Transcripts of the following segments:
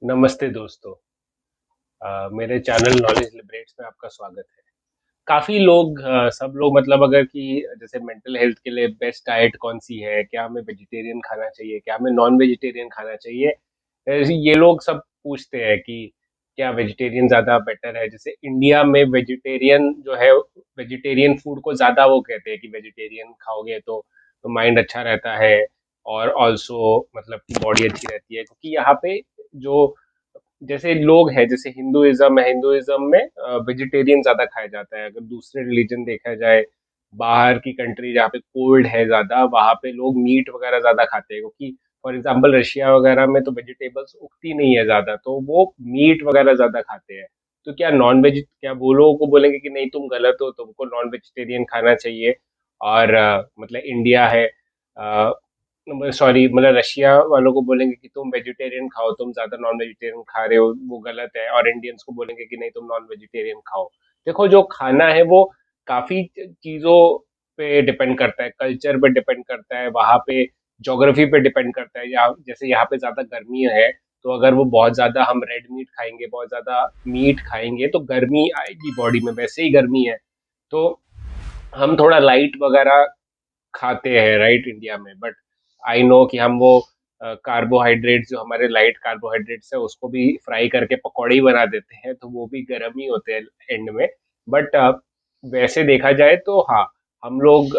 नमस्ते दोस्तों। मेरे चैनल नॉलेज लिबरेट्स में आपका स्वागत है। काफ़ी लोग सब लोग मतलब अगर कि जैसे मेंटल हेल्थ के लिए बेस्ट डाइट कौन सी है, क्या हमें वेजिटेरियन खाना चाहिए, क्या हमें नॉन वेजिटेरियन खाना चाहिए, ये लोग सब पूछते हैं कि क्या वेजिटेरियन ज़्यादा बेटर है। जैसे इंडिया में वेजिटेरियन जो है, वेजिटेरियन फूड को ज़्यादा वो कहते हैं कि वेजिटेरियन खाओगे तो माइंड अच्छा रहता है और ऑल्सो मतलब कि बॉडी अच्छी रहती है, क्योंकि यहाँ पे जो जैसे लोग हैं, जैसे हिंदुइज्म है, हिंदुइज्म में वेजिटेरियन ज्यादा खाया जाता है। अगर दूसरे रिलीजन देखा जाए, बाहर की कंट्री जहाँ पे कोल्ड है ज्यादा, वहाँ पे लोग मीट वगैरह ज्यादा खाते हैं, क्योंकि फॉर एग्जांपल रशिया वगैरह में तो वेजिटेबल्स उगती नहीं है ज्यादा, तो वो मीट वगैरह ज्यादा खाते हैं। तो क्या नॉन वेज, क्या वो लोगों को बोलेंगे कि नहीं तुम गलत हो, तुमको नॉन वेजिटेरियन खाना चाहिए? और मतलब इंडिया है, सॉरी मतलब रशिया वालों को बोलेंगे कि तुम वेजिटेरियन खाओ, तुम ज्यादा नॉन वेजिटेरियन खा रहे हो, वो गलत है। और इंडियंस को बोलेंगे कि नहीं तुम नॉन वेजिटेरियन खाओ। देखो, जो खाना है वो काफी चीजों पे डिपेंड करता है, कल्चर पे डिपेंड करता है, वहाँ पे ज्योग्राफी पे डिपेंड करता है। यहाँ जैसे यहाँ पे ज्यादा गर्मी है, तो अगर वो बहुत ज्यादा हम रेड मीट खाएंगे, बहुत ज्यादा मीट खाएंगे, तो गर्मी आएगी बॉडी में, वैसे ही गर्मी है। तो हम थोड़ा लाइट वगैरह खाते हैं राइट इंडिया में, बट आई नो कि हम वो कार्बोहाइड्रेट, जो हमारे लाइट कार्बोहाइड्रेट्स है, उसको भी फ्राई करके पकौड़े ही बना देते हैं, तो वो भी गर्म ही होते हैं एंड में। बट वैसे देखा जाए तो हाँ, हम लोग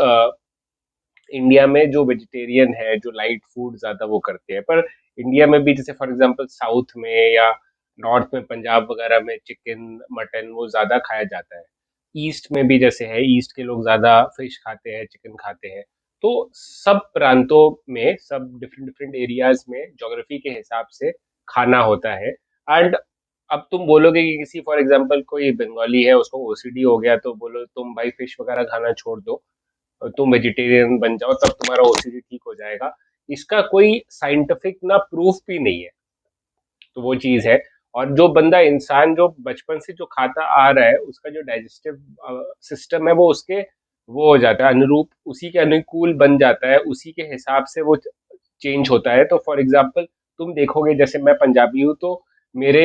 इंडिया में जो वेजिटेरियन है, जो लाइट फूड ज्यादा वो करते हैं। पर इंडिया में भी जैसे फॉर एग्जांपल साउथ में या नॉर्थ में, पंजाब वगैरह में चिकन मटन वो ज्यादा खाया जाता है। ईस्ट में भी जैसे है, ईस्ट के लोग ज्यादा फिश खाते हैं, चिकन खाते हैं। तो सब प्रांतों में, सब डिफरेंट डिफरेंट एरियाज में ज्योग्राफी के हिसाब से खाना होता है। एंड अब तुम बोलोगे कि किसी फॉर एग्जांपल कोई बंगाली है, उसको ओसीडी हो गया, तो बोलो तुम भाई फिश वगैरह खाना छोड़ दो और तुम वेजिटेरियन बन जाओ, तब तुम्हारा ओसीडी ठीक हो जाएगा। इसका कोई साइंटिफिक ना प्रूफ भी नहीं है। तो वो चीज है। और जो बंदा, इंसान जो बचपन से जो खाता आ रहा है, उसका जो डाइजेस्टिव सिस्टम है वो उसके वो हो जाता है अनुरूप, उसी के अनुकूल बन जाता है, उसी के हिसाब से वो चेंज होता है। तो फॉर एग्जाम्पल तुम देखोगे, जैसे मैं पंजाबी हूँ, तो मेरे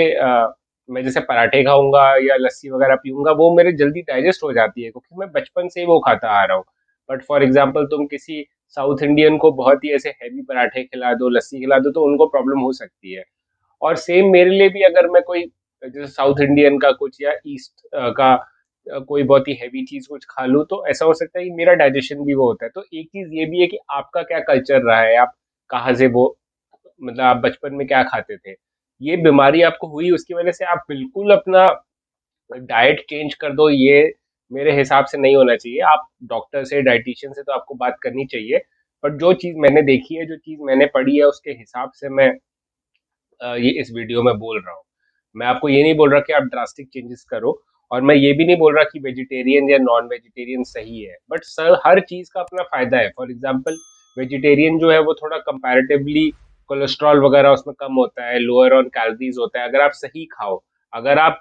मैं जैसे पराठे खाऊंगा या लस्सी वगैरह पीऊंगा, वो मेरे जल्दी डाइजेस्ट हो जाती है, क्योंकि मैं बचपन से ही वो खाता आ रहा हूँ। बट फॉर एग्जाम्पल तुम किसी साउथ इंडियन को बहुत ही ऐसे हैवी पराठे खिला दो, लस्सी खिला दो, तो उनको प्रॉब्लम हो सकती है। और सेम मेरे लिए भी, अगर मैं कोई जैसे साउथ इंडियन का कुछ या ईस्ट का कोई बहुत ही हैवी चीज कुछ खा लूँ, तो ऐसा हो सकता है कि मेरा डाइजेशन भी वो होता है। तो एक चीज ये भी है कि आपका क्या कल्चर रहा है, आप कहाँ से वो, मतलब आप बचपन में क्या खाते थे, ये बीमारी आपको हुई उसकी वजह से आप बिल्कुल अपना डाइट चेंज कर दो, ये मेरे हिसाब से नहीं होना चाहिए। आप डॉक्टर से, डाइटिशियन से तो आपको बात करनी चाहिए। बट जो चीज मैंने देखी है, जो चीज मैंने पढ़ी है, उसके हिसाब से मैं ये इस वीडियो में बोल रहा हूँ। मैं आपको ये नहीं बोल रहा कि आप ड्रास्टिक चेंजेस करो, और मैं ये भी नहीं बोल रहा कि वेजिटेरियन या नॉन वेजिटेरियन सही है। बट सर, हर चीज का अपना फायदा है। फॉर एग्जाम्पल वेजिटेरियन जो है वो थोड़ा कंपैरेटिवली कोलेस्ट्रॉल वगैरह उसमें कम होता है, लोअर ऑन कैलोरीज होता है, अगर आप सही खाओ। अगर आप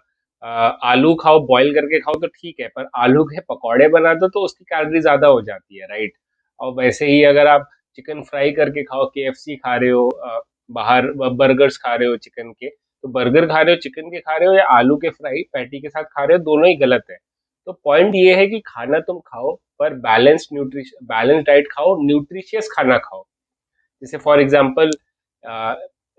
आलू खाओ, बॉईल करके खाओ तो ठीक है, पर आलू के पकौड़े बना दो तो उसकी कैलोरी ज्यादा हो जाती है, राइट? और वैसे ही अगर आप चिकन फ्राई करके खाओ, केएफसी खा रहे हो, बाहर बर्गर्स खा रहे हो चिकन के, तो बर्गर खा रहे हो चिकन के खा रहे हो, या आलू के फ्राई पैटी के साथ खा रहे हो, दोनों ही गलत है। तो पॉइंट ये है कि खाना तुम खाओ, पर बैलेंस डाइट खाओ, न्यूट्रिशियस खाना खाओ। जैसे फॉर एग्जांपल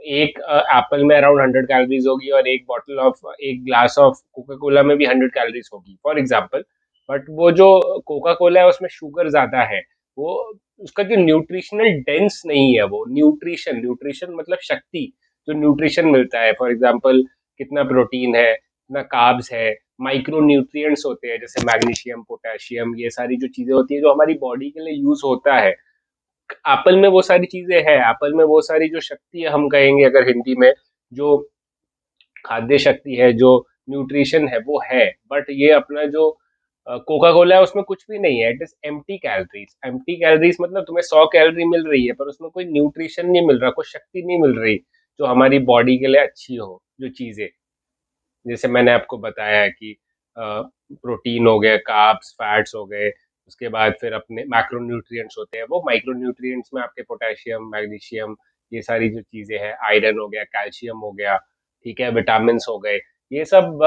एक एप्पल में अराउंड 100 कैलोरीज होगी, और एक बॉटल ऑफ, एक ग्लास ऑफ कोका कोला में भी 100 कैलोरीज होगी फॉर एग्जांपल। बट वो जो कोका कोला है उसमें शुगर ज्यादा है, वो उसका जो न्यूट्रिशनल डेंस नहीं है, वो न्यूट्रिशन, न्यूट्रिशन मतलब शक्ति, जो न्यूट्रिशन मिलता है, फॉर एग्जांपल कितना प्रोटीन है, कितना कार्ब्स है, माइक्रो न्यूट्रिएंट्स होते हैं जैसे मैग्नीशियम, पोटेशियम, ये सारी जो चीजें होती है जो हमारी बॉडी के लिए यूज होता है। एप्पल में वो सारी चीजें हैं, एप्पल में वो सारी जो शक्ति है, हम कहेंगे अगर हिंदी में, जो खाद्य शक्ति है, जो न्यूट्रिशन है, वो है। बट ये अपना जो कोका कोला है, उसमें कुछ भी नहीं है, it is empty calories. Empty calories मतलब तुम्हें 100 कैलोरी मिल रही है, पर उसमें कोई न्यूट्रिशन नहीं मिल रहा, कोई शक्ति नहीं मिल रही जो हमारी बॉडी के लिए अच्छी हो। जो चीजें जैसे मैंने आपको बताया कि प्रोटीन हो गया, कार्ब्स, फैट्स हो गए, उसके बाद फिर अपने मैक्रो न्यूट्रिएंट्स होते हैं, वो माइक्रो न्यूट्रिएंट्स में आपके पोटेशियम, मैग्नीशियम, ये सारी जो चीजें हैं, आयरन हो गया, कैल्शियम हो गया, ठीक है, विटामिन हो गए, ये सब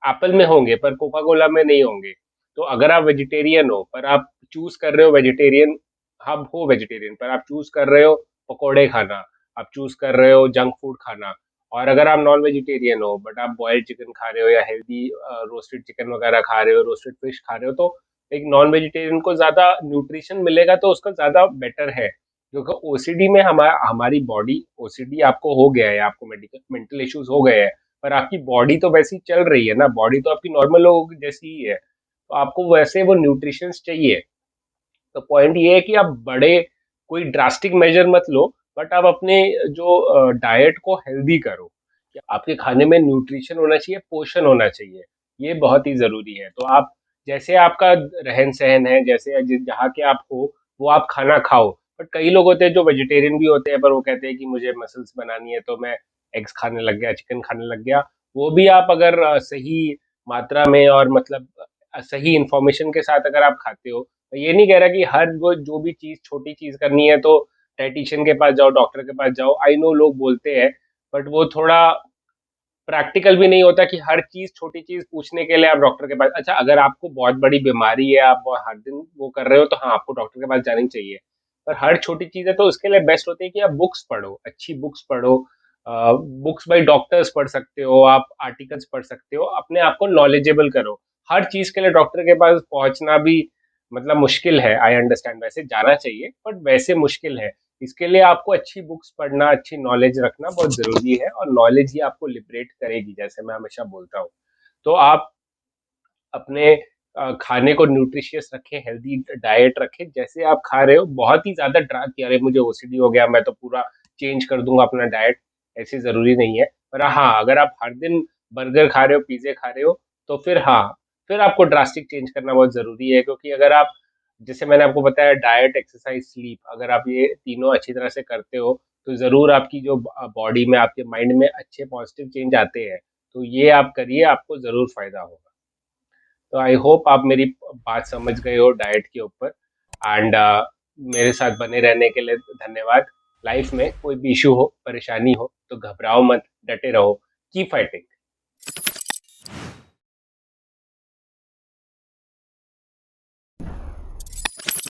एप्पल में होंगे पर कोका कोला में नहीं होंगे। तो अगर आप वेजिटेरियन हो पर आप चूज कर रहे हो वेजिटेरियन, आप हो वेजिटेरियन पर आप चूज कर रहे हो पकोड़े खाना, आप चूज कर रहे हो जंक फूड खाना, और अगर आप नॉन वेजिटेरियन हो बट आप बॉइल्ड चिकन खा रहे हो या हेल्दी रोस्टेड चिकन वगैरह खा रहे हो, रोस्टेड फिश खा रहे हो, तो एक नॉन वेजिटेरियन को ज्यादा न्यूट्रिशन मिलेगा तो उसका ज्यादा बेटर है। क्योंकि ओसीडी में हमारी बॉडी, ओसीडी आपको हो गया है, आपको मेडिकल मेंटल इश्यूज हो गए हैं, पर आपकी बॉडी तो वैसी चल रही है ना, बॉडी तो आपकी नॉर्मल लोगों की जैसी ही है, तो आपको वैसे वो न्यूट्रिशन चाहिए। तो पॉइंट ये है कि आप बड़े कोई ड्रास्टिक मेजर मत लो, बट आप अपने जो डाइट को हेल्दी करो, कि आपके खाने में न्यूट्रिशन होना चाहिए, पोषण होना चाहिए, ये बहुत ही जरूरी है। तो आप जैसे आपका रहन सहन है, जैसे जहाँ के आप हो वो आप खाना खाओ। बट कई लोग होते हैं जो वेजिटेरियन भी होते हैं पर वो कहते हैं कि मुझे मसल्स बनानी है तो मैं एग्स खाने लग गया, चिकन खाने लग गया। वो भी आप अगर सही मात्रा में और मतलब सही इंफॉर्मेशन के साथ अगर आप खाते हो, तो ये नहीं कह रहा कि हर वो जो भी चीज छोटी चीज करनी है तो डाइटिशियन के पास जाओ, डॉक्टर के पास जाओ। आई नो लोग बोलते हैं, बट वो थोड़ा प्रैक्टिकल भी नहीं होता कि हर चीज छोटी चीज पूछने के लिए आप डॉक्टर के पास। अच्छा, अगर आपको बहुत बड़ी बीमारी है, आप हर दिन वो कर रहे हो, तो हाँ आपको डॉक्टर के पास जाना ही चाहिए। पर हर छोटी चीज है तो उसके लिए बेस्ट होती है कि आप बुक्स पढ़ो, अच्छी बुक्स पढ़ो। बुक्स बाय डॉक्टर्स पढ़ सकते हो, आप आर्टिकल्स पढ़ सकते हो, अपने आप को नॉलेजेबल करो। हर चीज के लिए डॉक्टर के पास पहुंचना भी मतलब मुश्किल है, आई अंडरस्टैंड, वैसे जाना चाहिए बट वैसे मुश्किल है। इसके लिए आपको अच्छी बुक्स पढ़ना, अच्छी नॉलेज रखना बहुत जरूरी है, और नॉलेज ही आपको लिबरेट करेगी, जैसे मैं हमेशा बोलता हूँ। तो आप अपने खाने को न्यूट्रिशियस रखें, हेल्दी डाइट रखें। जैसे आप खा रहे हो बहुत ही ज्यादा ड्राग कि अरे मुझे ओसीडी हो गया मैं तो पूरा चेंज कर दूंगा अपना डाइट, ऐसी जरूरी नहीं है। पर हाँ, अगर आप हर दिन बर्गर खा रहे हो, पिज्जे खा रहे हो, तो फिर हाँ, फिर आपको ड्रास्टिक चेंज करना बहुत जरूरी है। क्योंकि अगर आप, जैसे मैंने आपको बताया, डाइट, एक्सरसाइज, स्लीप, अगर आप ये तीनों अच्छी तरह से करते हो तो जरूर आपकी जो बॉडी में, आपके माइंड में अच्छे पॉजिटिव चेंज आते हैं। तो ये आप करिए, आपको जरूर फायदा होगा। तो आई होप आप मेरी बात समझ गए हो डाइट के ऊपर। एंड मेरे साथ बने रहने के लिए धन्यवाद। लाइफ में कोई भी इशू हो, परेशानी हो तो घबराओ मत, डटे रहो, कीप फाइटिंग।